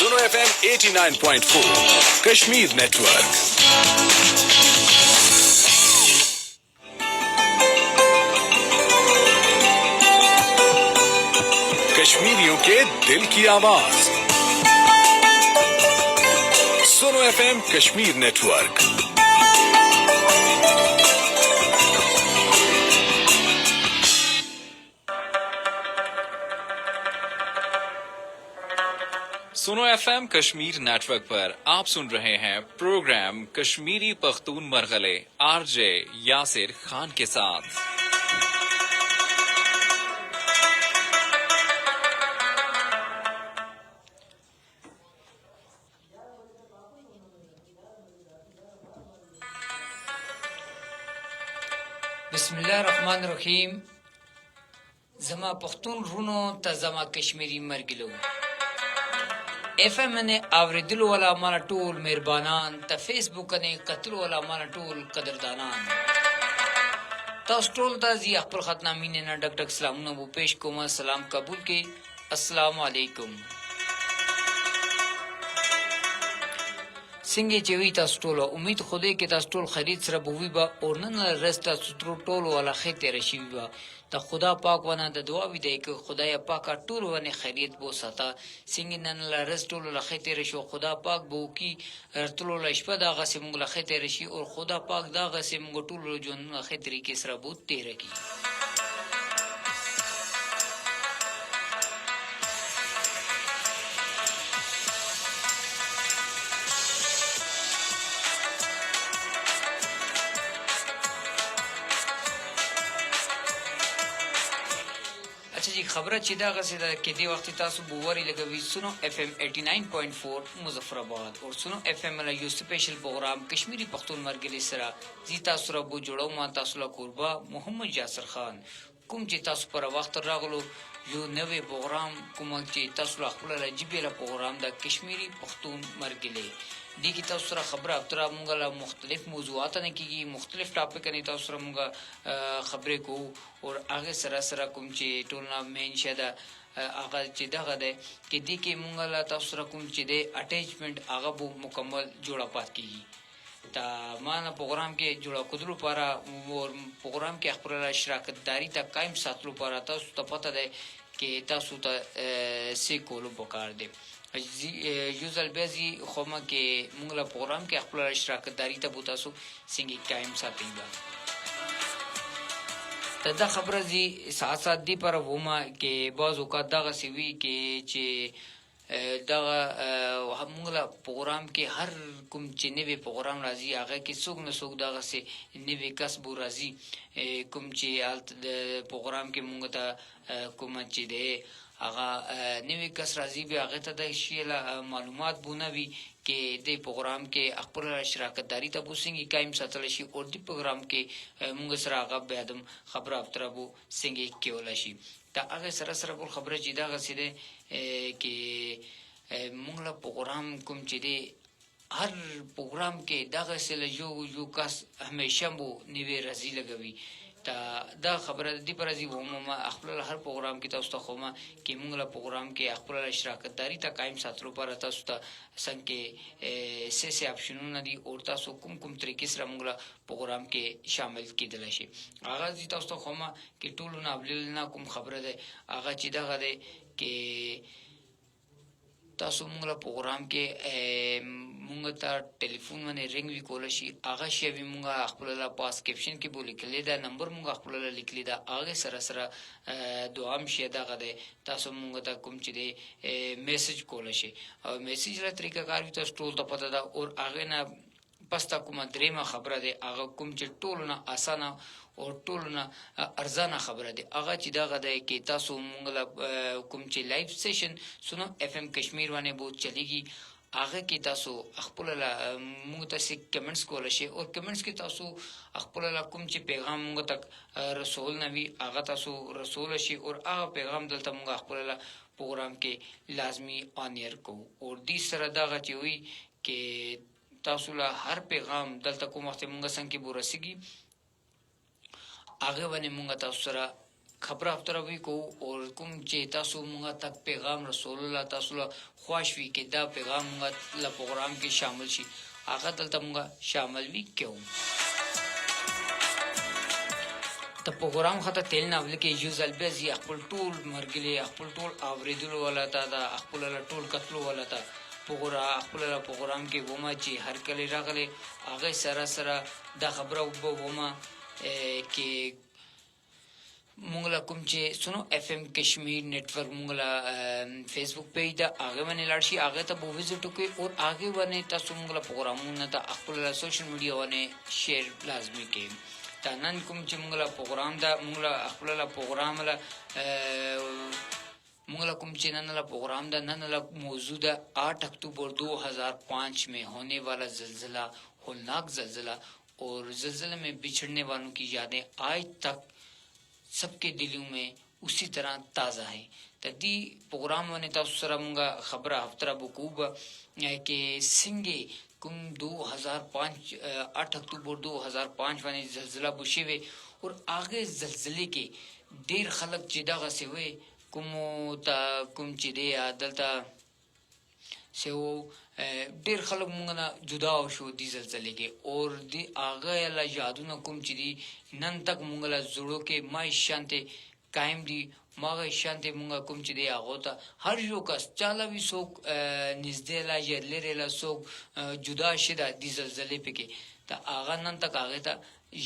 सुनो FM 89.4 कश्मीर नेटवर्क। कश्मीरियों के दिल की आवाज सुनो FM कश्मीर नेटवर्क। सुनो FM कश्मीर नेटवर्क पर आप सुन रहे हैं प्रोग्राम कश्मीरी पख्तून मरगले आरजे यासिर खान के साथ। बिस्मिल्लाहिर्रहमानिर्रहीम। जमा पख्तून रुनो त जमा कश्मीरी मरगिलो FM ने आवरेदिलो वाला माना टूल मेहरबानान त फेसबुक ने कतलो वाला माना टूल कदरदानान तास टोल ता जी अखबर खतनामीने ना डक डक सलामुना वो पेश कोमा सलाम कबूल के अस्सलाम वालेकुम। सिंगे चेवी तास टोला उम्मीद खुदे के तास टोल खरीद सरा बुवी बा और नन रस्ता सुत्रो टोल वाला खेते रशीवी बा ता खुदा पाक वना द दुआ भी दे के खुदाया पाक टूर वने खैरियत बो सता सिंगे नन रस टोल ला खेते रशो खुदा पाक बो की रतलो ला इश्पा दागा से मुंगला खेते रशी और खुदा पाक दागा से मुंगो टूल जो न खेतरी के सरा बूत तेरे की। खबर चिदा गसिदा के दी वक्त तासु बुवरी लगवी सुनो FM 89.4 मुजफ्फराबाद और सुनो FM ला यू स्पेशल प्रोग्राम कश्मीरी पख्तून मरगले सरा जीता सुरा बु जोड़ो मा तासुला कुर्बा मोहम्मद यासिर खान कुम जी तासु पर वक्त रागलो यो नवे प्रोग्राम कुम जी तासुला खपला जिबेला प्रोग्राम दा कश्मीरी पख्तून मरगले दी की तासुरा खबर अतरा मुंगला मुख्तलिफ मौजूआत ने की मुख्तलिफ टॉपिक ने तासुरा मुंगा खबरें को और आगे सरा सरा कुम ची टोलना में इंशादा आगा ची दागा दे कि दी के मुंगला तासुरा कुम ची दे अटैचमेंट आगा बो मुकम्मल जोड़ा पात की ता माना प्रोग्राम के जोड़ा कुदरू पारा और प्रोग्राम के अखबराला शराकत दारी ता कायम सातलू पारा तासु ता पता दे कि तासु ता से कोलो बकार दे यूजल बेजी खोमा के मुंगला प्रोग्राम के अखबराला शराकत दारी ता बुतासु सिंगी कायम साथी बा तदा खबर जी साथ साथ दी पर वमा के बाज़ औक़ात दागा सिवी के चे दागा मुंगला प्रोग्राम के हर कुम चे नवे प्रोग्राम राजी आगे के सुग न सुग दागा से नवे कसबु राजी कुम चे आल्त प्रोग्राम के मुंगता कुम चे दे आगा नवे कस राजी भी आगे तदा शियला मालूमात बुनावी के दे प्रोग्राम के अखबर शराकत दारी तबु सिंगी कायम सतलशी और दी प्रोग्राम के मुंगसरा आगा बेदम खबर अफ्तराबु सिंगी केवलाशी ता आगे सरा सरा बोल खबर जिदा गसिदे के मुंगला प्रोग्राम कुम चिदे हर प्रोग्राम के दागा से जो कस हमेशा वो निवे रजी लगवी ता दा खबर दी पर जी वो मा अखबर हर प्रोग्राम की तस्ता खोमा कि मुंगला प्रोग्राम के अखबर शराकत दारी ता कायम सातरो पर तस्ता संग के से ऑप्शनों नदी और तासु कुम कुम तरीके से मुंगला प्रोग्राम के शामिल की दलशे आगाज जी तस्ता खोमा कि टूल ना अबलिना कुम खबर दे आगा चिदा गदे के तासु मुंगला प्रोग्राम के मुंगता टेलीफोन मने रिंग भी कोलशी आगा शेवी मुंगा अखबला पास कैप्शन के बोली कलेदा नंबर मुंगा अखबला लिखलेदा आगे सरा सरा दुआम शेदा गदे तासु मुंगता कुम चिदे मैसेज कोलशी और मैसेज रा तरीका कार भी तो स्टोल तो पता था और आगे ना पस्ता कुमा द्रेमा खबर दे आगा कुम चे टोलना आसाना और टोलना अर्जाना खबर दे आगा चिदा गदे के तासु मुंगला कुम चे लाइव सेशन सुनो FM कश्मीर वाने बहुत चलेगी आगे की तासु अखबला मुंगता से कमेंट्स कोलशे और कमेंट्स की तासु अखबला कुम चे पैगाम मुंगा तक रसूल नबी आगा तासु रसूल शे और आगा पैगाम दलता मुंगा अखबला प्रोग्राम के लाजमी ऑनियर को और तीसरा दागा ची हुई के तासुला हर पैगाम दलता को वक्त मुंगा संग की बुरसिगी आगे बने मुंगा तासुरा خبره اتره وی کو او کوم چې تاسو مونږه تک پیغام رسول الله تاسو له خوښ وی کې دا پیغام مونږه له پروګرام کې شامل شي هغه دلته مونږه شامل وی کېو ته پروګرام خاطر تل نه ولکه یو ځل به زی خپل ټول مرګلي خپل ټول اوریدلو ولا تا دا خپل ټول کتلو ولا تا پروګرام کې ومه چې هر کله راغله هغه سره دا خبره وبومه کې مونږ کوم چې سنو اف ام کشمیر نیټورک مونږ فیسبوک پیج دا هغه باندې لاړ شي هغه ته به وزټ وکړئ او هغه باندې تاسو مونږ پروګرامونه ته خپل سوشل میډیا باندې شیر لازمي کړئ تا نن کوم چې مونږ پروګرام دا مونږ خپل پروګرام لا مونږ کوم چې نن لا پروګرام دا نن لا موضوع دا 8 अक्टूबर 2005 में होने वाला زلزلہ होलनाक زلزلہ और زلزلے में बिछड़ने वालों की यादें आज तक सबके दिलों में उसी तरह ताज़ा है तदी प्रोग्राम ने तاسو سره موږ خبره هفتره بکوب کې څنګه کوم 2005 8 अक्टूबर 2005 باندې زلزلہ بشوي اور هغه زلزلې کې ډیر خلک چې دغه سوي کوم چې دی عدالت سو ډیر خلک مونږ نه جدا شو دي زلزلې کې اور دی هغه لا یادونه کوم چې دی نن تک مونږ لا زړه کې ما شانته قائم دي ماغه شانته مونږ کوم چې دی هغه ته هر یو کس چاله وی سو نږدې لا یلره لا سو جدا شید دي زلزلې پکې ته هغه نن تک هغه ته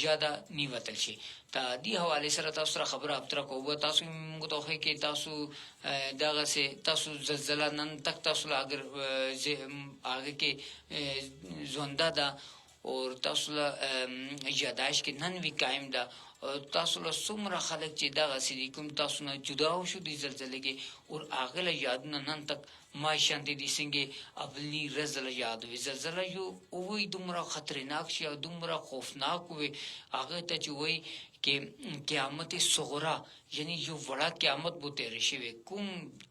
یاده نیوتل شي تا دی حواله سره تاسو سره خبره ابتر کوو تاسو موږ ته خو کې تاسو دغه سه تاسو زلزلہ نن تک تاسو اگر هغه کې زونده ده او تاسو یاداش کې نن وی قائم ده تاسو له څومره خلک چې دغه سې کوم تاسو نه جدا شو دي زلزلې کې او هغه له یادونه نن تک ما شانتي دي څنګه ابلی رزل یاد وي زلزلہ یو وې دومره خطرناک شي او دومره خوفناک وي هغه ته چې وای کې قیامت صغرا یعنی یو وړا قیامت بو تیر شي کوم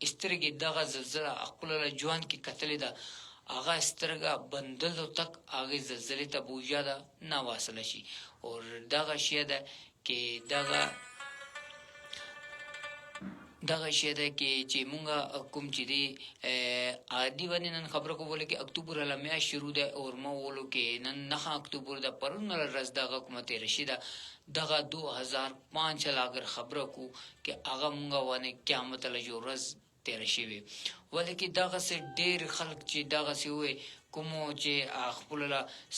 استرګي دغه زلزلہ خپل جوان کې قتل ده هغه استرګه بندل تک هغه زلزلې ته بو یاده نه واصله شي او دغه شی ده کې دغه شی ده کې چې مونږه کوم چې دی عادي باندې نن خبره کوله کې اکتوبر لمیا شروع ده او مو ولو کې نن 9 اکتوبر د پرون ورځ د حکومت رشیده دغه 2005 لاګر خبره کو کې هغه مونږه ونه قیامت له ورځ تیر شي ولکه دغه سه ډیر خلک چې دغه سه وي کوم چې خپل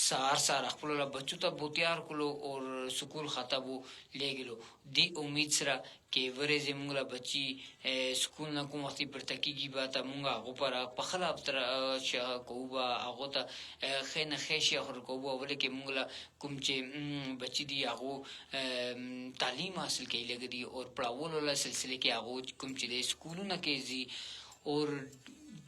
سار خپل بچو ته بوتیار کولو او سکول خطبو لګلو دی امید سره کې ورې زموږه بچي سکول نه کوم وخت پر تکیږي با ته مونږه غوپر په خلاف تر کوبا هغه ته خینه خېشي خور کوبا ولکه مونږه کوم چې بچي دی هغه تعلیم حاصل کوي لګدي او پړاولو له سلسله کې هغه کوم چې سکولونه کې زی اور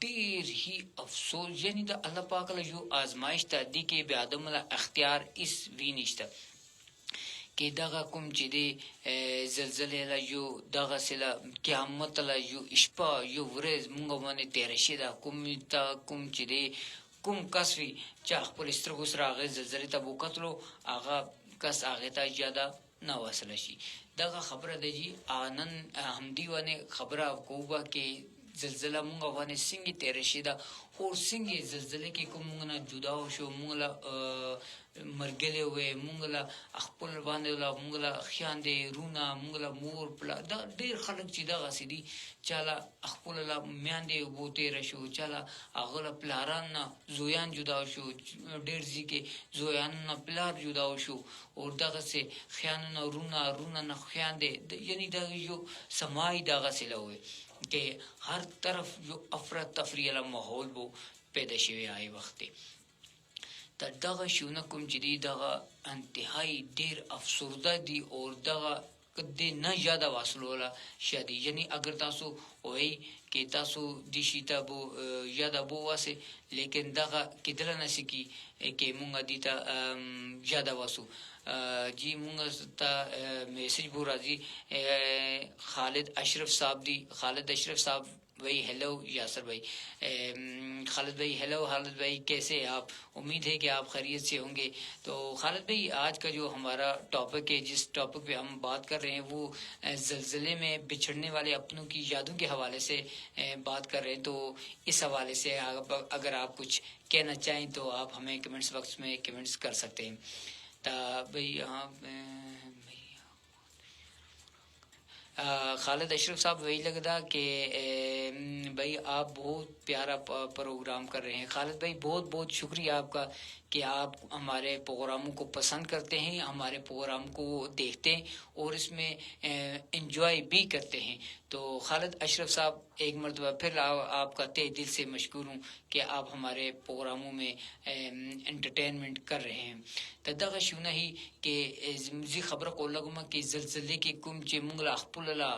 ډیر هی افسوس یعنی د الله پاک له یو آزمائش ته دی کې به ادم له اختیار اس وی نشته کې دغه کوم چې دی زلزلې له یو دغه سره قیامت له یو شپه یو ورځ مونږ باندې تیر شي دا کوم چې دی کوم کسوي چې خپل سترګو سره هغه زلزلې ته وکړو هغه کس هغه ته زیاده نه وصل شي دغه خبره دی انن همدی ونه خبره کوبا کې زلزلہ مونږ باندې څنګه تیر شي دا او څنګه زلزلې کې کوم مونږ نه جدا شو مونږ لا مرګلې وې مونږ لا خپل باندې لا مونږ لا خیاندې رونا مونږ لا مور پلا دا ډېر خلک چې دا غسیدي چاله خپل لا میاندې وته رشو چاله هغه پلاران نه زویان جدا شو ډېر ځکه زویان نه پلار جدا شو او دغه سه خیان نه رونا نه خیاندې یعنی دا یو سمای دا غسیله وې کہ ہر طرف جو افراتفری والا ماحول بو پیدا شوی آئی وقت تا دغه شونه کوم چې دی دغه انتهایی ډیر افسرده دی او دغه کدی نه یاد واسلولا شادي یعنی اگر تاسو وای کې تاسو د شیتا بو یاد بو واسه لیکن دغه کېدل نه سکی کې مونږ دیتا یاد واسو جی مونږ ته میسج بو راځي خالد اشرف صاحب وی هلو یاسر بھائی खालिद भाई, हेलो खालिद भाई, कैसे हैं आप? उम्मीद है कि आप खैरियत से होंगे। तो खालिद भाई, आज का जो हमारा टॉपिक है, जिस टॉपिक पे हम बात कर रहे हैं, वो ज़लज़ले में बिछड़ने वाले अपनों की यादों के हवाले से बात कर रहे हैं। तो इस हवाले से अगर आप कुछ कहना चाहें तो आप हमें कमेंट्स बॉक्स में कमेंट्स कर सकते हैं। तो भाई खालिद अशरफ साहब, वही लगता कि भाई आप बहुत प्यारा प्रोग्राम कर रहे हैं। खालिद भाई, बहुत बहुत शुक्रिया आपका कि आप हमारे प्रोग्रामों को पसंद करते हैं, हमारे प्रोग्राम को देखते हैं और इसमें एंजॉय भी करते हैं। तो खालिद अशरफ साहब, एक मरतबा फिर आपका तहे दिल से मशकूर हूँ कि आप हमारे प्रोग्रामों में एंटरटेनमेंट कर रहे हैं। तदा शूना ही कि जी खबर को लगमा कि ज़लज़ले के कुम चे मुंगला अखपुलला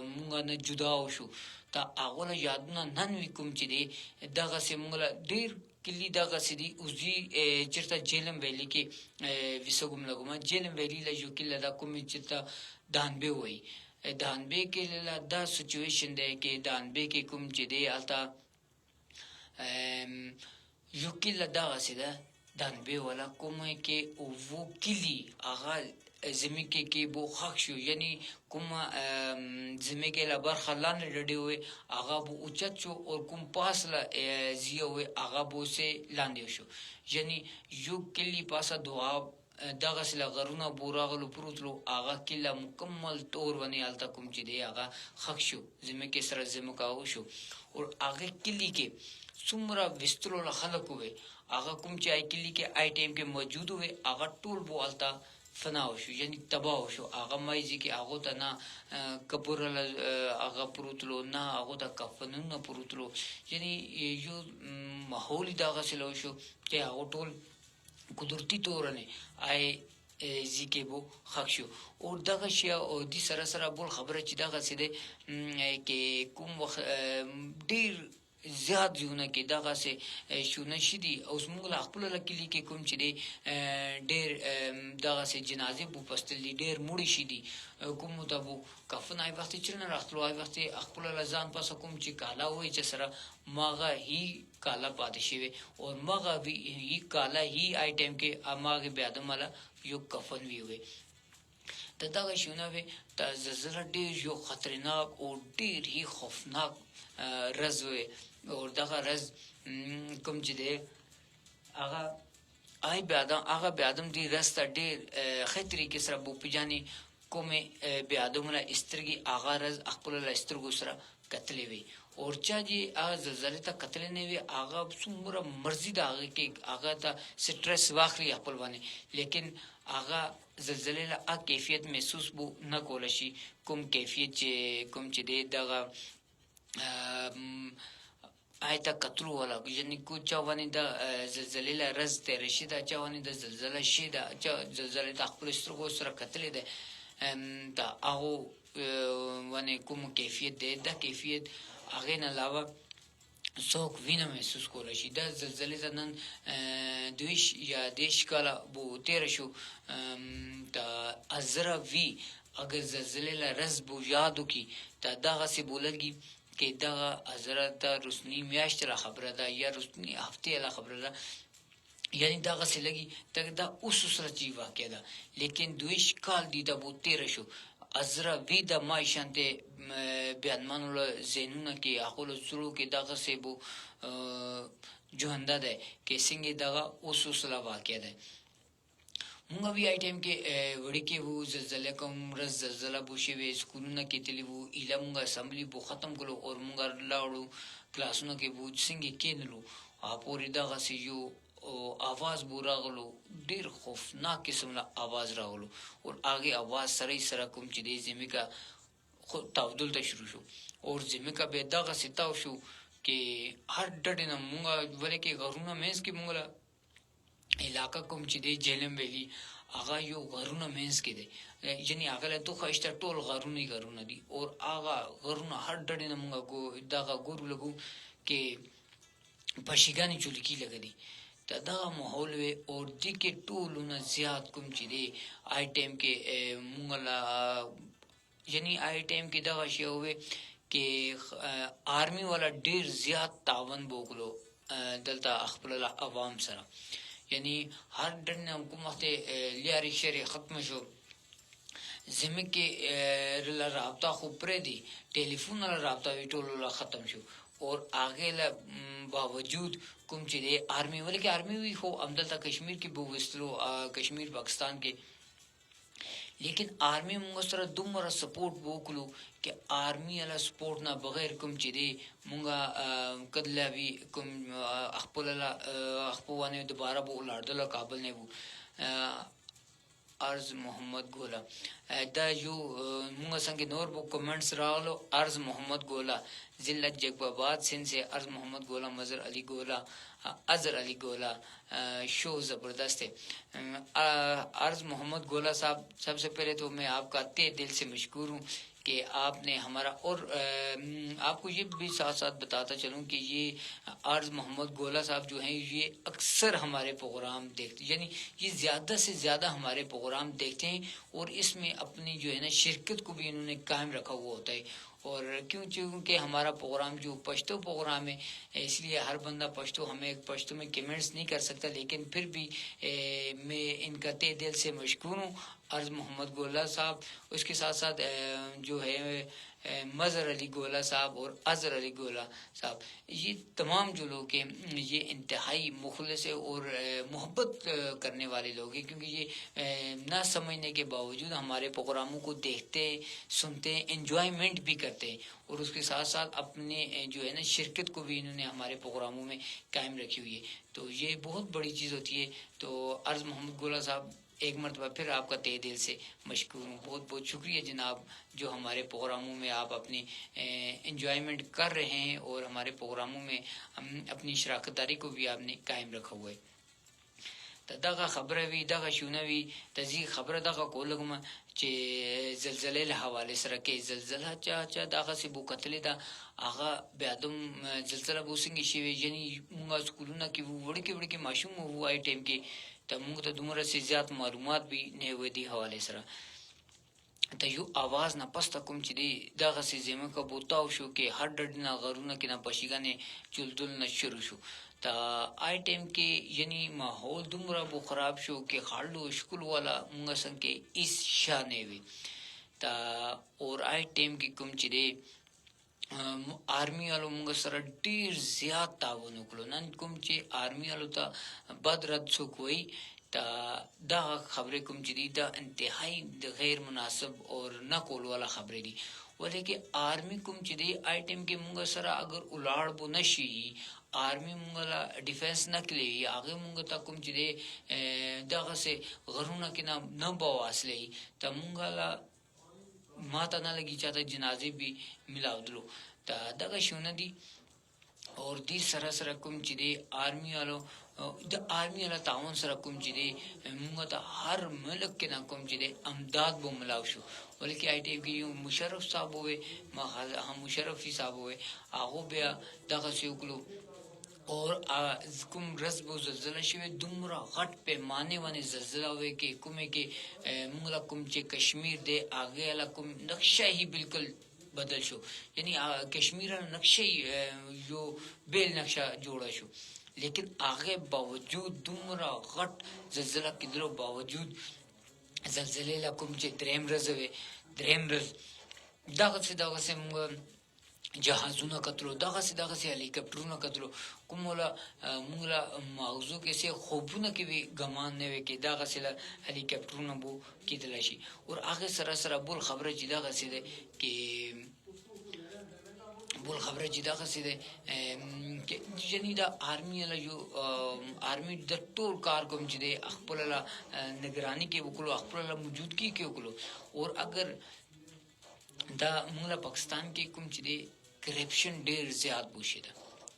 मुंगा न जुदा होशु ता आगोला यादना नन वी कुम चे दे दगा से मुंगला देर किल्ली दगा से दी उजी चिरता जेलम वैली के विसगुम लगमा जेलम वैली ला जो किल्ला दा कुम चिरता दानबे हुई दानबे के ला दा सिचुएशन दे के दानबे के कुम चे दे आता जो किल्ला दगा से दा दानबे वाला कुम है के वो किली आगा ज़मी के वो खक्शो यानी कुम ज़मी के ला बर खलान डे हुए आगा वो उच्चत शो और कुम पास ला जिया हुए आगा वो से लांदे शो यानी यो किली पासा दुआ दगा से ला गरुना बोरा गलो पुरुतलो आगा किला मुकम्मल तौर बने आलता कुम चिदे आगा खक्शो ज़मी के सर ज़मी का होशो और आगे किली के सुमरा विस्तरो ला खलक हुए आगा कुम चाय किली के आई टाइम के मौजूद हुए आगा टोल बो आलता फना होशो यानी तबाह होशो आगा माई जी के आगो ता ना कपूर आगा पुरुतलो ना आगो ता कफन ना पुरुतलो यानी यो माहौल दागा से लोशो के आगो टोल कुदरती तौर ने आए जी के वो खक्शो और दागा शिया और दी सरा बोल खबर चिदा सीधे के कुम देर ज़्यादा जूना के दागा से शूना शिदी उस मुगला अखपुला लकीली के कुम चिदे डेर दागा से जनाजे बु पस्तली डेर मुड़ी शिदी कुम तबु कफन आई वक्त चिरना रखलो आई वक्त अखपुला लजान पास कुम ची काला हुए चसरा मागा ही काला पादशिवे और मागा भी ही काला ही आई टाइम के मागे ब्यादम वाला यो कफन भी हुए तदा का शूना वे ज़लज़ला डेर जो खतरनाक और डेर ही खौफनाक रज हुए और दगा रज कम जिदे आगा आई ब्यादम दी रस्ता डेर खतरी के सरा बुपी जानी को में ब्यादम ला इस्त्रगी आगा रज अखपुला ला इस्त्रगो सरा कतले वे और चाजी आगा ज़लज़ले ता कतले ने वे आगा सुमरा मर्जी दा आगे के आगा ता स्ट्रेस वाखरी अखपुल वाने लेकिन आगा ज़लज़ले ला आ कैफियत महसूस बो न कोलशी कुम कैफियत चे कुम चे दे दगा आयता कतरू वाला यानी कुछ चावानी दा ज़लज़ले ला रज़ तेरशी दा चावानी दा ज़लज़ला शीदा चा ज़लज़ले दा अखपुल स्ट्रोगो सरा कतले दे ता आगो वाने कुम कैफियत दे दा कैफियत आगे न लावा सोक विना महसूस को रशी दा ज़लज़ले ता नन द्विश या देश काला बो तेरशो ता अज़रा वी अगर ज़लज़ले ला रज़ बो यादो की ता दागा से बोलगी कि दागा अज़रा ता रुस्नी म्याश्त ला खबर दा या रुस्नी हफ्ते ला खबर दा यानी दागा से लगी तक दा उस रची वाक़या दा लेकिन द्विश काल दी दा बो तेरशो अज़रा वी दा माइशांते बयानमानुला ज़ेनुना के आखोलो ज़ुलो के दागा से बो जो हंदा दे के सिंगे दागा उस ला वाक़या दा मुंगा भी आई टाइम के वड़ी के वो ज़लज़ले कम रज़ ज़लज़ला बुशे वे स्कूलों ना के तेली वो इला मुंगा असम्बली बो ख़त्म करो और मुंगा लाड़ो क्लासों ना के वो सिंगे के नलो आप और इदागा से यो आवाज़ बुरा गलो देर खौफनाक किस्म ला आवाज़ रागलो और आगे आवाज़ सराई सरा कुम चिदे ज़िम्मे का खुद तावदुल ता शुरू शो और ज़िम्मे का बेदागा सिताव शो के हर डटे ना मुंगा वले के गरुना मेंस के मुंगला इलाका कुम चिदे जेलम वेली आगा यो गरुना मेंस के दे यानी आगा ले तो खैस्टा टोल गरुना दी और आगा गरुना हर डटे ना मुंगा गो दागा गोरु लगू के पशिगानी चुलकी लगा दी तदा माहौल वे और दी के टोल ना ज़्याद कुम चिदे आई टाइम के मुंगला यानी आई टाइम के दागा शिया हुए के आर्मी वाला डेर ज़्याद तावन बोगलो دلته خپل عوام سره یعنی هر ډنه حکومت لیاري شری ختم شو زموږ کې رابطه خو پرې دی ټلیفون رابطه وی ټول ختم شو اور آگے لا باوجود کوم چې د آرمی ولکه آرمی وی خو امدلته کشمیر کې بو وستلو کشمیر پاکستان کې لیکن آرمی موږ سره دومره سپورټ وکړو چې آرمی له سپورټ نه بغیر کوم چې دی موږ کله وی کوم خپل خپلونه دوباره بو لاړل کابل نه وو ارز محمد گولا دا جو موږ څنګه نور بو کمنټس راغلو ارز محمد گولا ضلع جگباباد سندھ سے ارز محمد گولا مظہر علی گولا اظہر علی گولا شو زبردست ہے ارز محمد گولا صاحب سب سے پہلے تو میں آپ کا تہ دل سے مشکور ہوں کہ آپ نے ہمارا اور آپ کو یہ بھی ساتھ ساتھ بتاتا چلوں کہ یہ عارض محمد گولا صاحب جو ہیں یہ اکثر ہمارے پروگرام دیکھتے یعنی یہ زیادہ سے زیادہ ہمارے پروگرام دیکھتے ہیں اور اس میں اپنی جو ہے نا شرکت کو بھی انہوں نے قائم رکھا ہوا ہوتا ہے اور کیونکہ ہمارا پروگرام جو پشتو پروگرام ہے اس لیے ہر بندہ پشتو ہمیں پشتو میں کمنٹس نہیں کر سکتا لیکن پھر بھی میں ان کا تہ دل سے مشکور ہوں عرض محمد گولا صاحب اس کے ساتھ ساتھ جو ہے مظہر علی گولا صاحب اور اظہر علی گولا صاحب یہ تمام جو لوگ ہیں یہ انتہائی مخلص ہے اور محبت کرنے والے لوگ ہیں کیونکہ یہ نہ سمجھنے کے باوجود ہمارے پروگراموں کو دیکھتے سنتے انجوائمنٹ بھی کرتے ہیں اور اس کے ساتھ ساتھ اپنے جو ہے نا شرکت کو بھی انہوں نے ہمارے پروگراموں میں قائم رکھی ہوئی ہے تو یہ بہت بڑی چیز ہوتی ہے تو عرض محمد گولا صاحب ایک مرتبہ پھر آپ کا تہ دل سے مشکور ہوں بہت بہت شکریہ جناب جو ہمارے پروگراموں میں آپ اپنی انجوائمنٹ کر رہے ہیں اور ہمارے پروگراموں میں اپنی شراکت داری کو بھی آپ نے قائم رکھا ہوا ہے دغه خبره وی دغه شونه وی تزي خبره دغه کولګم چې زلزلې له حواله سره کې زلزلہ چا دغه سی بو قتل دا هغه بیادم زلزلہ بو څنګه شي یعنی موږ سکولونه کې وړکې ماشوم وو آی ټیم کې ته موږ ته دومره سي زیات معلومات به نه و دي حواله سره ته یو आवाज نه پسته کوم چې دی دغه سي زمو کا بوتاو شو کې هر ډډ نه غرونه کې نه پشيګانې چلدل نه شروع شو تا آی ټیم کې یعنی ماحول دومره بو خراب شو کې خاړو شکل والا موږ څنګه اس شانه وي تا اور آی ټیم کې کوم چې دی آرمی والو موږ سره ډیر زیات تعاون وکړو نن کوم چې آرمی والو ته بد رد څوک وي دا خبرې کوم چې دی دا انتهایی غیر مناسب اور نه کول والا خبرې دي ولیکن آرمی کوم چې دی آی ټیم کې موږ سره اگر الاړ بو نشي آرمی موږ لا ډیفنس نکړي هغه موږ ته کوم چې دی دغه سه غرونه کې نه بواسلې ته موږ لا ماته نه لګی چاته جنازې به ملاودلو ته دغه شونه دي اور دې سره سره کوم چې دی آرمی والو د آرمی له تعاون سره کوم چې دی موږ ته هر ملک کې نه کوم چې دی امداد بو ملاو شو ولیکن آی ټی کې یو مشرف صاحب وې ما هم مشرف صاحب وې هغه بیا دغه سیوکلو اور کوم رزبو زلزلہ شوی دومره غټ پیمانه باندې زلزلہ وې کې کومه کې موږ کوم چې کشمیر دې هغه لا کوم نقشه هی بالکل بدل شو یعنی کشمیر نقشه یو بیل نقشه جوړا شو لیکن هغه باوجود دومره غټ زلزلہ کېدلو باوجود زلزلې لا کوم چې دریم رز دغه څه موږ جهازونه کتلو دغه سي هلیکاپټرونه کتلو کومولا موږ موضوع کې سي خوبونه کې وی ګمان نه وي کې دغه سي هلیکاپټرونه بو کېدل شي او هغه سره بول خبره چې دغه سي ده کې بول خبره چې دغه سي ده کې جنې دا آرمی له یو آرمی د ټول کار کوم چې ده خپل نگرانی کې وکړو خپل موجودګي کې وکړو او اگر دا موږ پاکستان کې کوم چې ده کرپشن ډیر زیات بوشي ده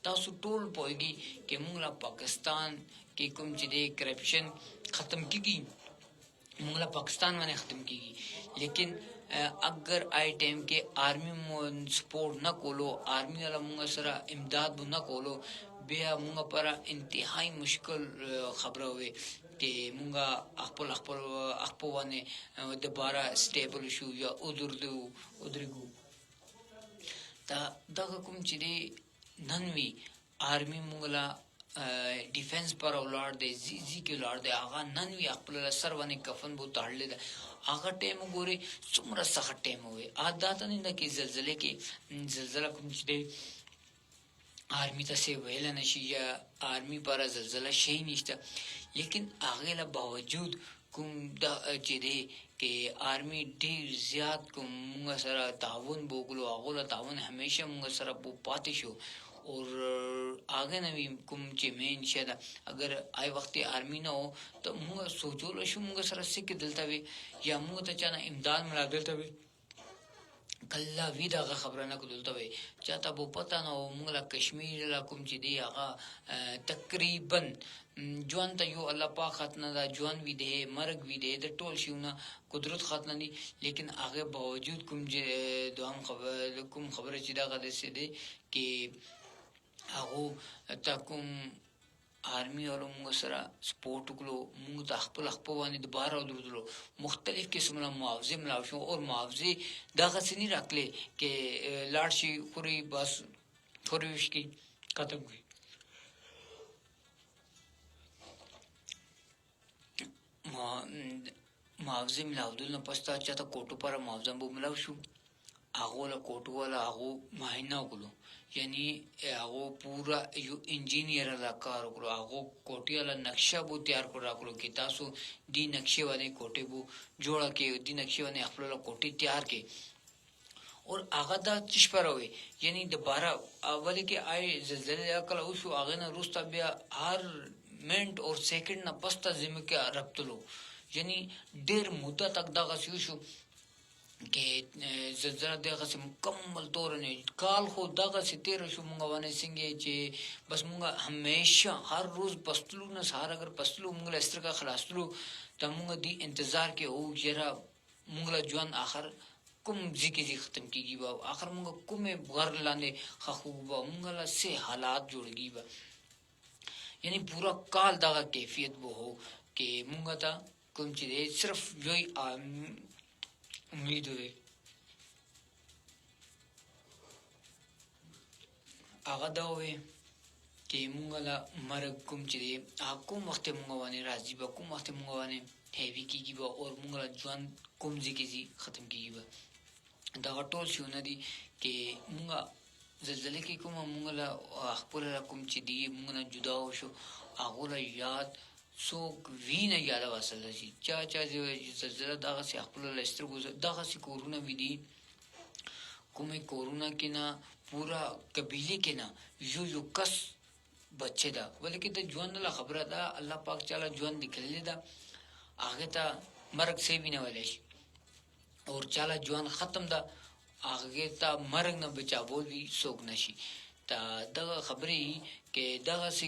تاسو ټول پوهیږئ چې موږ پاکستان کې کوم چې ده کرپشن ختم کیږي موږ پاکستان باندې ختم کیږي لیکن اگر آی ټیم کې آرمی مو سپورټ نه کولو آرمی والا موږ سره امداد نه کولو بیا موږ پر انتهایی مشکل خبره وي چې موږ خپل باندې دوباره سټیبل شو یا ودرګو دا کوم چې دی نن وی آرمی مونږ لا ډیفنس پر ولاړ دی زی کې ولاړ دی هغه نن وی خپل سر باندې کفن بو تاړل دی هغه ټیم ګوري څومره سخت ټیم وي عادت نه کې زلزلې کې زلزلہ کوم چې دی آرمی ته سی ویل نشي یا آرمی پر زلزلہ شي نشته لیکن هغه له باوجود کوم د چې دی کې آرمی ډیر زیات کوم موږ سره تعاون وکړو هغه له تعاون همیشه موږ سره په پاتې شو اور آگے نوی کم چې مین شاید اگر آئی وقت آرمی نہ ہو تو موږ سوچولو شو موږ سره سکه دلته وي یا موږ ته چانه امداد ملا دلته وي کله وی دا خبره نه کولته وي چاته بو پتا نه موږ لا کشمیر لا کوم چې دی هغه تقریبا جوان ته یو الله پاک خاتنه دا جوان وی دی مرګ وی دی د ټول شیونه قدرت خاتنه دي لیکن هغه باوجود کوم دوام خبره چې دا غده سي دي کې هغه تاکم آرمی اور موږ سره سپورټ وکړو موږ د خپل باندې د بار او درلو مختلف قسمه معاوضه ملاو شو او معاوضه دغه سني راکلي کې لاړ شي خوري بس خوريش کی ختم کی معاوضه ملاو دل نه پستا چاته کوټو پر معاوضه بو ملاو شو هغه له کوټو ولا هغه ماینه وکړو یعنی هغه پورا یو انجینیر لا کار وکړو هغه کوټي له نقشه بو تیار کړو کې تاسو دی نقشه باندې کوټي بو جوړه کې دی نقشه باندې خپل کوټي تیار کې اور هغه د چش پروي یعنی د 12 اولی کې آی زلزلہ کله او شو هغه نه روستا بیا هر منټ اور سیکنډ نه پستا زمي کې رابطلو یعنی ډیر مدته تک دغه شو کې زلزلہ دغه مکمل طور نه کال خو دغه ستیر شو مونږ باندې څنګه چې بس مونږ همیشه هر روز پستلو نه سهار اگر پستلو مونږ لستر کا خلاصلو ته مونږ دی انتظار کې او جره مونږ له ژوند اخر کوم ځکه ختم کیږي با اخر مونږ کومه غر لاندې خو با مونږ له سه حالات جوړږي با یعنی پورا کال دغه کیفیت وو هو کې مونږ ته کوم چې صرف یوي امید وي هغه دا وي چې مونږ لا مرګ کوم چې کوم وخت مونږ باندې راځي به کوم وخت مونږ باندې هیوی کیږي به او مونږ لا ژوند کوم ځکه ختم کیږي به دا ټول شونه دي چې مونږ زلزلې کې کوم مونږ لا خپل کوم چې دی مونږ نه جدا شو هغه لا یاد څوک وینه یاد واسل شي چا زلزلہ دغه سي خپل لستر ګوزه دغه سي کورونا ویدي کومه کورونا کې نه پورا قبيله کې نه یو کس بچی دا بلکې د ژوند له خبره ده الله پاک تعالی ژوند نکړل دا هغه ته مرګ سي وینه ولې شي اور چاله ژوند ختم ده هغه ته مرګ نه بچاول وی څوک نشي تا دغه خبرې کې دغه سي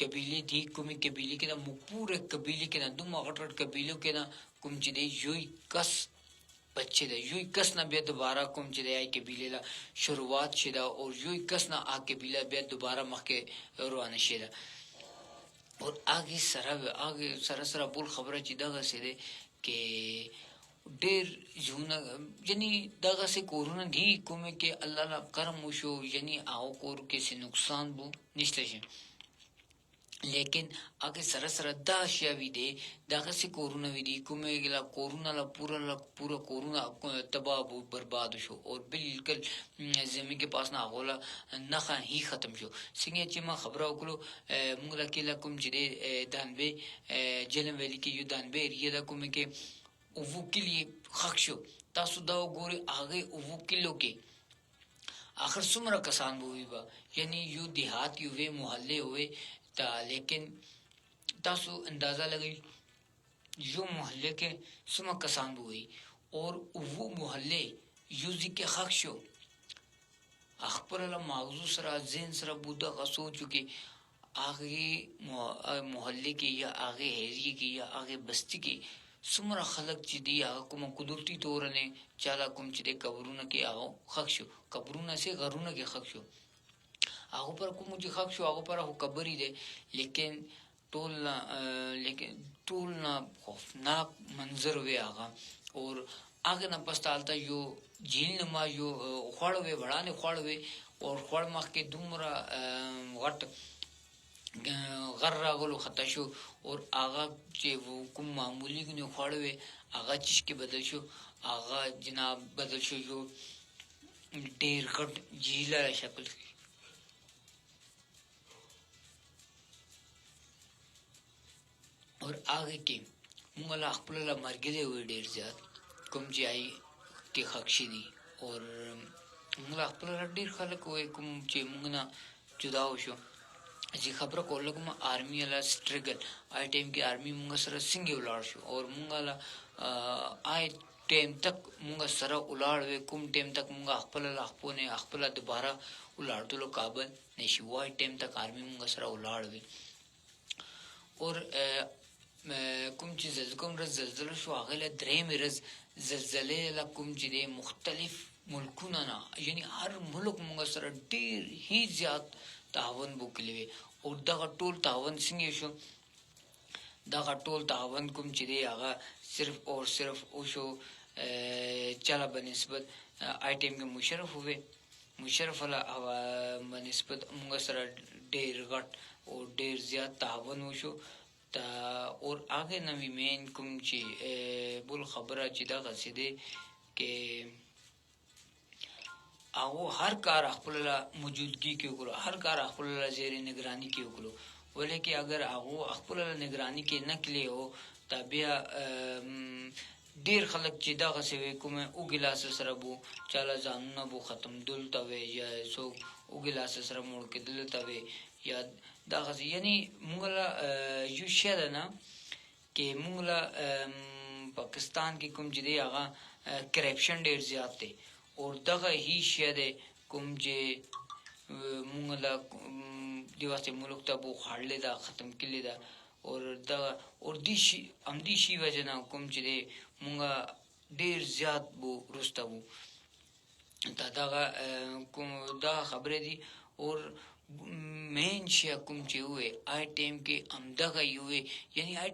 قبيله دي کومه قبيله کې نه پوره قبيله کې نه دوه غټ قبيلو کې نه کوم چې دی یو کس بچی دی یو کس نه بیا دوباره کوم چې دی قبيله لا شروعات شیدا او یو کس نه آ قبيله بیا دوباره مخکې روانه شیدا اور اگې سره بول خبره چې دغه سي دی کې ډیر ژوند یعنی دغه سي کورونا دی کومه کې الله لا کرم وشو یعنی او کور کې سي نقصان بو نشته شي لیکن اگه سره دا شیا وی دی دغه سي کورونا وی دی کومه لا کورونا لا پورا کورونا تباہ برباد شو اور بالکل زمين کې پاس نه غولا نه هي ختم شو څنګه چې ما خبره وکړو موږ لا کې لا کوم چې دانبه جنم ویلي کې یو دانبه ریه دا کومه کې او کلی خښ شو تاسو دا وګورئ هغه او کلو کې اخر څومره کسان وي با یعنی یو دیہات یو وی محله وي تا لیکن تاسو اندازہ لګئ یو محله کې څومره کسان وي اور او محله یو ځکه خښ شو خپل له موضوع سره ذهن سره بوده غسوچو کې هغه محله کې یا هغه هری کې یا هغه بستی کې څومره خلک چې دی هغه کوم قدرتي تور نه چاله کوم چې قبرونه کې هغه خښ شو قبرونه سي غرونه کې خښ شو هغه پر کوم چې خښ شو هغه پر هو قبري دي لیکن ټول نه خوفناک منظر وي هغه اور هغه نه پستالته یو جیل نه ما یو خوړوي وړانه خوړوي او خړ مخ کې دومره غټ غر راغلو خطا شو اور هغه چې کوم معمولی غنو خړوي هغه چش کې بدل شو هغه جناب بدل شو جو ډیر غټ جیله شکل اور هغه کې موږ لا خپل لا مرګلې وې ډیر زیات کوم چې آی کې خښې دي اور موږ خپل ډیر خلک وې کوم چې موږ نه جدا وشو چې خبره کوله کوم آرمي لا سټرګل آی ټیم کې آرمي موږ سره څنګه ولاړ شو اور موږ لا آی ټیم تک موږ سره ولاړ وې کوم ټیم تک موږ خپل لا خپل دوباره ولاړو کابل نشي وای ټیم تک آرمي موږ سره ولاړ وې اور کوم چې کوم زلزلہ شو هغه له درې مرز زلزلې له کوم چې مختلف ملکونه نه یعنی هر ملک موږ سره ډیر هی زیات تعاون وکړي او دا ټول تعاون څنګه شو دا ټول تعاون کوم چې هغه صرف او صرف او شو چلا بنسبت آی ټیم کې مشرف له بنسبت موږ سره ډیر غټ او ډیر زیات تعاون وشو تا اور آگے نوی مین کوم چې بول خبره چې دا غسیده کې او هر کار خپل موجودگی کې وکړو هر کار خپل زیر نگرانی کې وکړو ولیکي اگر هغه خپل نگرانی کې نکلی او تابع ډیر خلک چې دا غسوي کوم او ګلاس سره بو چاله ځانونه بو ختم دلته وي یا سو او ګلاس سره موړ کې دلته وي یا دا غسي یعنی موږ یو شاید نه کې موږ پاکستان کې کوم چې دی هغه کرپشن ډیر زیات دی او دغه هی شاید کوم چې موږ دی واسطه ملک ته بو خړل دا ختم کړل دا اور دا اور دی شي وجنه کوم چې دی موږ ډیر زیات بو رستو دا کوم دا خبره دي اور مین شي کوم چې وې آی ټیم کې امدغه یوې یعنی آی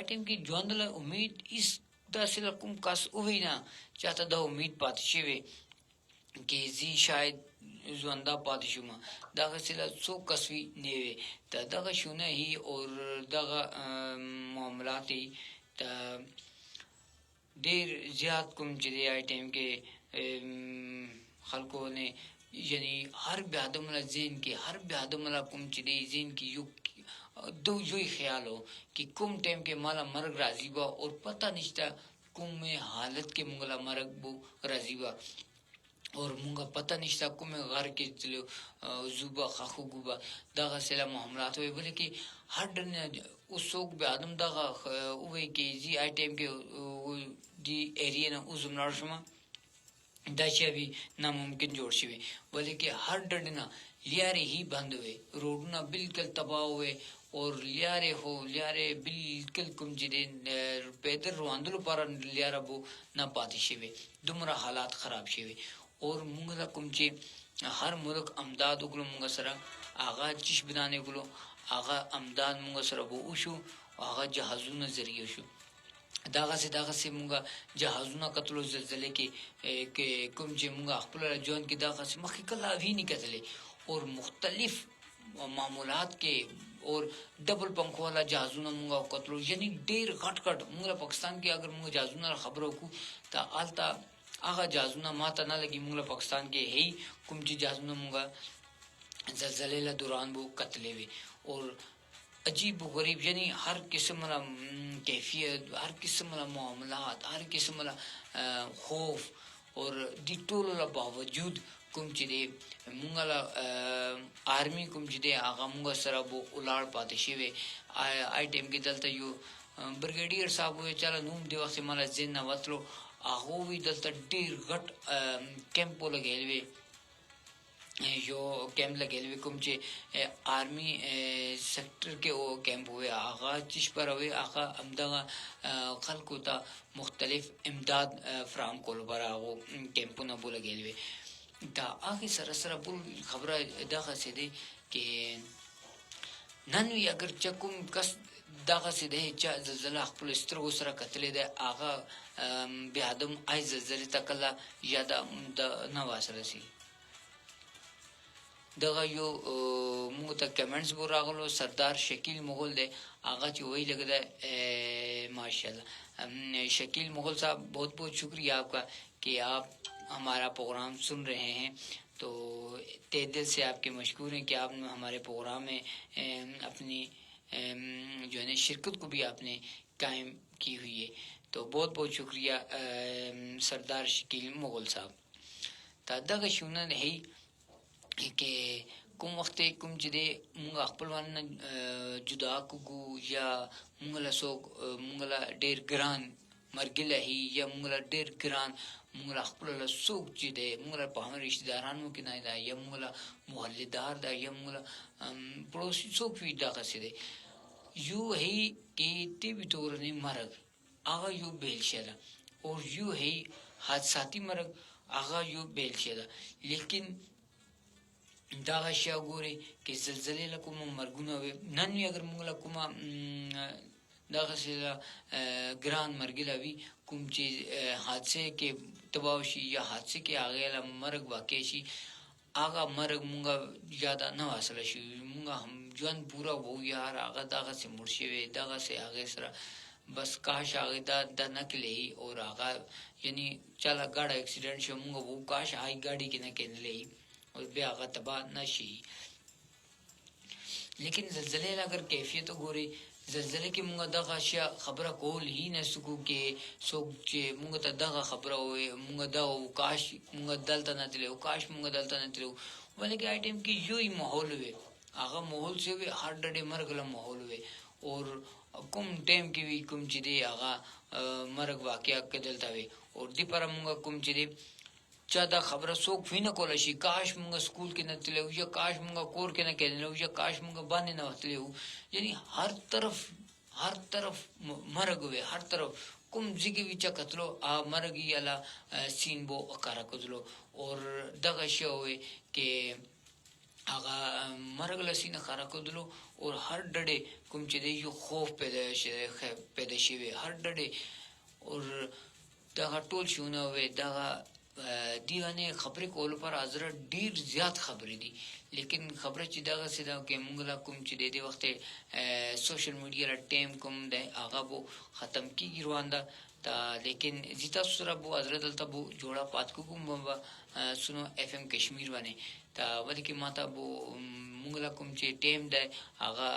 ټیم کې ژوند له امید اس داسې کوم کس وې نه چاته دا امید پاتې شي کې زی شاید ژوند پاتې شوم دا غسله څو کسوي نه وي دا شونه هي اور دغه معاملات ته ډیر زیات کوم چې آی ټیم کې خلکو نه یعنی هر بیا د مل زین کې هر بیا د مل کوم چې دی زین کې یو دو جوړ خیالو کې کوم ټیم کې مالا مرګ راځي با او پتہ نشته کوم حالت کې موږ لا مرګ بو راځي با اور موږ پتہ نشته کوم غر کې چلو زوبا خخو ګوبا دا غسله معاملات وي بلکې هر اوسوک به ادم دا وې کې جی آی ټیم کې دی ایریا نه اوسمنار شمه دا چې وی ناممکن جوړ شي بلکې هر ډډنه لیاره هی بند وي روډونه بالکل تباہ وي اور لیاره بالکل کوم چې پیدل رواندلو پر لیاره بو نه پاتې شي دومره حالات خراب شي اور موږ کوم چې هر ملک امداد وکړو موږ سره هغه چش بنانه وکړو هغه امداد موږ سره وو شو هغه جهازونه ذریعہ شو داغه سي موږ جهازونه قتل زلزلې کې کوم چې موږ خپل ژوند کې داغه سي مخکې کله وی نه کتلې اور مختلف معاملات کې اور ډبل پنکھ والا جهازونه موږ قتل یعنی ډیر غټ موږ پاکستان کې اگر موږ جهازونه خبرو کو تا آلتا هغه جهازونه ماته نه لګي موږ پاکستان کې هي کوم چې جهازونه موږ زلزلې له دوران وو قتلې وي اور عجیب و غریب یعنی هر قسم لا کیفیت هر قسم لا معاملات هر قسم لا خوف اور دی ټول لا باوجود کوم چې دی موږ لا آرمی کوم چې دی هغه موږ سره بو ولاړ پاتې شي آی ټیم کې دلته یو برګیډیر صاحب وی چاله نوم دی وخت مال زین نه وتلو هغه وی دلته ډیر غټ کیمپ لګیلوي یو کیمپ لګیلوي کوم چې آرمی سیکټر کې او کیمپ وي هغه چش پر وي هغه امدغه خلکو ته مختلف امداد فرام کول براغو کیمپونه بوله لګیلوي دا هغه سره بول خبره دغه سي دي کې نن وی اگر چکم کس دغه سي دي چې زلزلہ خپل سترګو سره کتلې ده هغه بیا دم ای زلزلې تکله یاد د نواسره سي دغه یو موږ ته کمنټس بو راغلو سردار شکیل مغل دی هغه چې وی لګدا माशाल्लाह शकील मुगल साहब बहुत बहुत शुक्रिया आपका कि आप हमारा प्रोग्राम सुन रहे हैं तो तहे दिल से आपके मशकूर हैं कि आपने हमारे प्रोग्राम में अपनी जो है शिरकत को भी आपने कायम की हुई है तो बहुत बहुत शुक्रिया सरदार शकील मुगल साहब तादा का शुनन है कि کوم وخت کوم چې د موږ خپلوان جدا کوو یا موږ له څوک موږ له ډېر ګران مرګله هي یا موږ له ډېر ګران موږ له خپل له څوک چې د موږ له په هغه رشتہ دارانو کې نه دا یا موږ له محلدار دا یا موږ له پړوسی څوک وی دا څه دی یو هي کې تی به تور نه مرګ هغه یو بیل شله او یو هي حادثاتي مرګ هغه یو بیل شله لیکن دا غشیا ګوري کې زلزلې لکوم مرګونه نن اگر موږ لکوم دا غسیلا ګران مرګلا وی کوم چې حادثه کې تباہ شي یا حادثه کې هغه له مرګ واقع شي هغه مرګ موږ یاد نه واسله شي موږ هم ژوند پورا وو یار هغه دغه سي مرشي وي دغه سي هغه سره بس کاش هغه د نکلې او هغه یعنی چلا ګاډ اکسیډنٹ شو موږ وو کاش هاي ګاډي کې نه کېنلې और बया का तबाह नशी लेकिन जलजले अगर कैफियत गोरे जलजले के मुंगा दगा शिया खबर कोल ही न सकू के सोचे मुंगा त दगा खबर होए मुंगा दा काश मुंगा दलता न तले काश मुंगा दलता न तले वाले के आइटम की यो ही माहौल हुए आगा माहौल से हुए हर डे मरगला माहौल हुए और कुम टाइम की भी कुम चिदे आगा मरग वाकया के दलता हुए और दी पर मुंगा कुम चिदे چا خبره څوک وینه کول شي کاش مونږ سکول کې نه تلو یا کاش مونږ کور کې نه کېدلو یا کاش مونږ باندې نه وتلو یعنی هر طرف مرګ وي هر طرف کوم ځګي وچا کتلو ا مرګي الا سین بو اکارا کتلو اور دغه شوی کې هغه مرګ لسینه خارا کتلو اور هر ډډه کوم چې دی یو خوف پیدا شي هر ډډه اور دغه ټول شونه وي دغه دیونه خبرې کول پر حاضر ډیر زیات خبرې دي لیکن خبره چې دغه سیدا کې مونږ لا کوم چې د دې وخت سوشل میډیا لا ټیم کوم د هغه بو ختم کیږي رواندا تا لیکن زیتا سره بو حضرت دلته بو جوړه پات کوم سنو اف ام کشمیر باندې تا ولې کې ماته بو مونږ لا کوم چې ټیم د هغه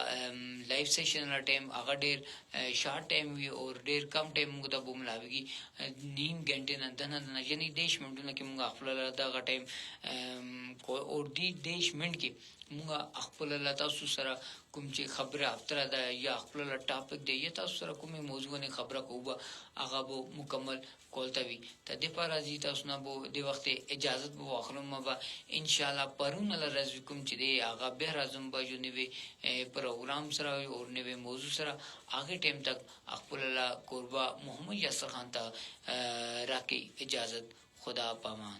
لایف سیشن لا ټیم هغه ډیر شارټ ټیم وی او ډیر کم ټیم موږ ته بو ملاويږي نیم غنټه نه دنه یعنی دیش منډونه کې موږ خپل دا ټیم او دی دیش منډ کې موږ خپل تاسو سره کوم چې خبره افتره ده یا خپل ټاپک دی یا تاسو سره کومه موضوع نه خبره کوو هغه بو مکمل کولته وي ته د پر ازي تاسو نه بو د وخت اجازه بو اخلم ما ان شاء الله پرون لرز کوم چې دی هغه به راځم به جو نیوي پروګرام سره او نیوي موضوع سره هغه ټیم تک خپل قربا محمد یاسر خان ته راکې اجازه خدا پامان